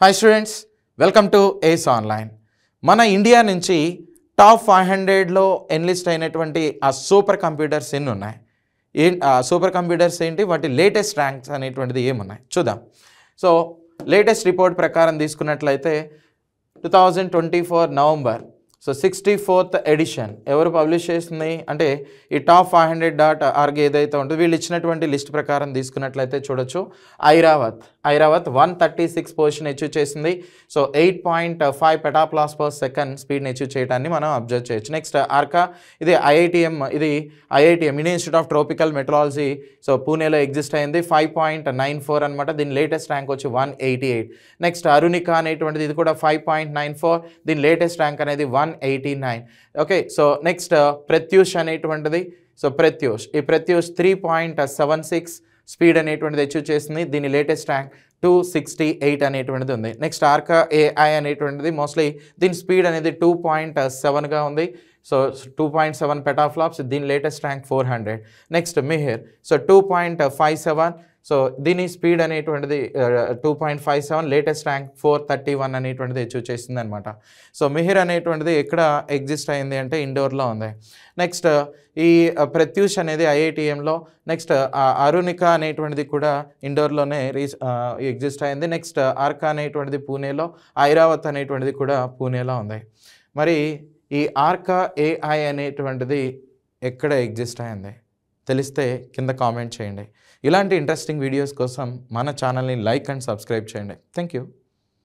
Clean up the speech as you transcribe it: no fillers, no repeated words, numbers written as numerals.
Hi students, welcome to Ace Online. మన India నుంచి top 500లో ఎన్లిస్ట్ అయినటువంటి ఆ సూపర్ కంప్యూటర్స్ ఎన్ని ఉన్నాయి, ఆ సూపర్ కంప్యూటర్స్ ఏంటి, వాటి లేటెస్ట్ ర్యాంక్స్ అనేటువంటిది ఏమున్నాయి చూద్దాం. సో లేటెస్ట్ రిపోర్ట్ ప్రకారం తీసుకున్నట్లయితే 2024 నవంబర్, సో 64th ఎడిషన్ ఎవరు పబ్లిష్ చేస్తుంది అంటే ఈ top500.org ఏదైతే ఉంటుందో వీళ్ళు ఇచ్చినటువంటి లిస్ట్ ప్రకారం తీసుకున్నట్లయితే చూడొచ్చు. ఐరావత్ 136 పొజిషన్ అచీవ్ చేసింది. సో 8.5 పెటాప్లాస్ పర్ సెకండ్ స్పీడ్ని అచీవ్ చేయడాన్ని మనం అబ్జర్వ్ చేయొచ్చు. నెక్స్ట్ ఆర్కా, ఇది IITM, Indian institute of tropical meteorology, so పూణేలో ఎగ్జిస్ట్ అయింది. 5.94 అనమాట. దీని లేటెస్ట్ ర్యాంక్ వచ్చి 188. నెక్స్ట్ అరుణిక అనేటువంటిది, ఇది కూడా 5.94. దీని లేటెస్ట్ ర్యాంక్ అనేది 189. ఓకే, సో నెక్స్ట్ ప్రత్యూష్ అనేటువంటిది, సో ఈ ప్రత్యూష్ 3.76 స్పీడ్ అనేటువంటిది అచీవ్ చేసింది. దీని లేటెస్ట్ ర్యాంక్ 268 అనేటువంటిది ఉంది. నెక్స్ట్ ఆర్కా ఏఐ అనేటువంటిది మోస్ట్లీ దీని స్పీడ్ అనేది 2.7గా ఉంది. సో 2.7 పెటాఫ్లాప్స్, దీని latest rank 400. Next Mihir, so 2.57, so దీని స్పీడ్ అనేటువంటిది 2.57, లేటెస్ట్ ర్యాంక్ 431 అనేటువంటిది అచీవ్ చేసింది అనమాట. సో మిహిర్ అనేటువంటిది ఎక్కడ ఎగ్జిస్ట్ అయింది అంటే ఇండోర్లో ఉంది. నెక్స్ట్ ఈ ప్రత్యూష్ అనేది ఐఐటిఎంలో, నెక్స్ట్ అరుణిక అనేటువంటిది కూడా ఇండోర్లోనే ఎగ్జిస్ట్ అయింది. నెక్స్ట్ ఆర్కా అనేటువంటిది పూణేలో, ఐరావత్ అనేటువంటిది కూడా పూణేలో ఉంది. మరి ఈ ఆర్కా ఏఐ అనేటువంటిది ఎక్కడ ఎగ్జిస్ట్ అయింది తెలిస్తే కింద కామెంట్ చేయండి. ఇలాంటి ఇంట్రెస్టింగ్ వీడియోస్ కోసం మన ఛానల్ని లైక్ అండ్ సబ్స్క్రైబ్ చేయండి. Thank you.